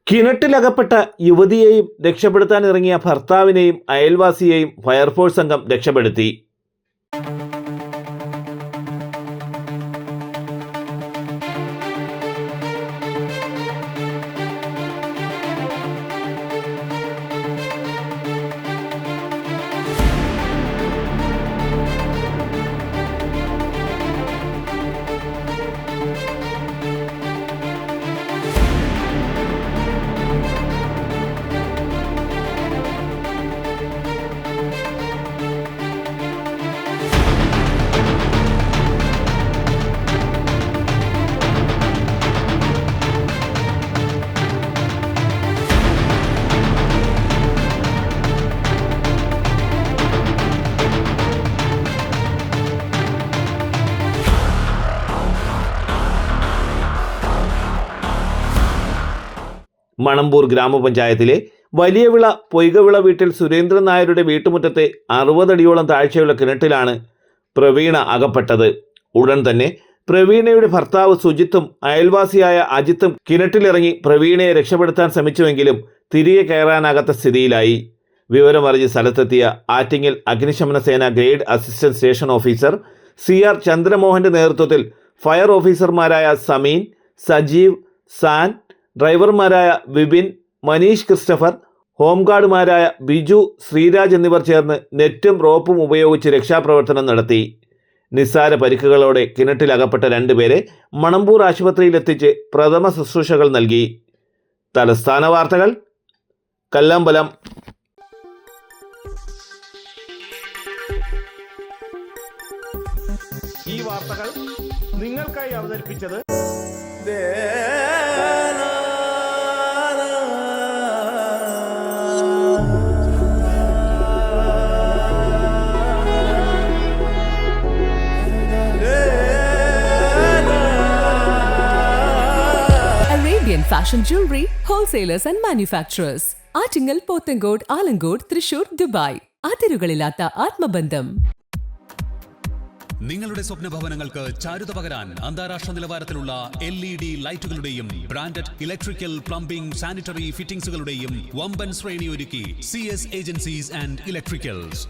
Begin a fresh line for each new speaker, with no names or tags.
കിണറ്റിലകപ്പെട്ട യുവതിയെയും രക്ഷപ്പെടുത്താനിറങ്ങിയ ഭർത്താവിനെയും അയൽവാസിയെയും ഫയർഫോഴ്സ് സംഘം രക്ഷപ്പെടുത്തി. മണമ്പൂർ ഗ്രാമപഞ്ചായത്തിലെ വലിയവിള പൊയ്കവിള വീട്ടിൽ സുരേന്ദ്രൻ നായരുടെ വീട്ടുമുറ്റത്തെ 60 അടിയോളം താഴ്ചയുള്ള കിണറ്റിലാണ് പ്രവീണ അകപ്പെട്ടത്. ഉടൻ തന്നെ പ്രവീണയുടെ ഭർത്താവ് സുജിത്തും അയൽവാസിയായ അജിത്തും കിണറ്റിലിറങ്ങി പ്രവീണയെ രക്ഷപ്പെടുത്താൻ ശ്രമിച്ചുവെങ്കിലും തിരികെ കയറാനാകാത്ത സ്ഥിതിയിലായി. വിവരമറിഞ്ഞ് സ്ഥലത്തെത്തിയ ആറ്റിങ്ങൽ അഗ്നിശമന സേന grade assistant station officer CR ചന്ദ്രമോഹന്റെ നേതൃത്വത്തിൽ ഫയർ ഓഫീസർമാരായ സമീൻ, സജീവ്, സാൻ, ഡ്രൈവർമാരായ വിപിൻ, മനീഷ് ക്രിസ്റ്റഫർ, ഹോംഗാർഡുമാരായ ബിജു, ശ്രീരാജ് എന്നിവർ ചേർന്ന് നെറ്റും റോപ്പും ഉപയോഗിച്ച് രക്ഷാപ്രവർത്തനം നടത്തി. നിസ്സാര പരിക്കുകളോടെ കിണറ്റിലകപ്പെട്ട 2 പേരെ മണമ്പൂർ ആശുപത്രിയിലെത്തിച്ച് പ്രഥമ ശുശ്രൂഷകൾ നൽകി. തലസ്ഥാന വാർത്തകൾ കല്ലമ്പലം.
ഈ വാർത്തകൾ നിങ്ങൾക്കായി അവതരിപ്പിച്ചത്
Arabian Fashion Jewelry Wholesalers and Manufacturers. Attingal, Pothencode, Alamcode, Thrissur, Dubai. അതിരുകളില്ലാത്ത ആത്മബന്ധം.
നിങ്ങളുടെ സ്വപ്ന ഭവനങ്ങൾക്ക് ചാരുത പകരാൻ അന്താരാഷ്ട്ര നിലവാരത്തിലുള്ള LED ലൈറ്റുകളുടെയും ബ്രാൻഡഡ് ഇലക്ട്രിക്കൽ, പ്ലംബിംഗ്, സാനിറ്ററി ഫിറ്റിംഗ്സുകളുടെയും വമ്പൻ ശ്രേണി ഒരുക്കി CS ഏജൻസീസ് ആൻഡ് ഇലക്ട്രിക്കൽസ്.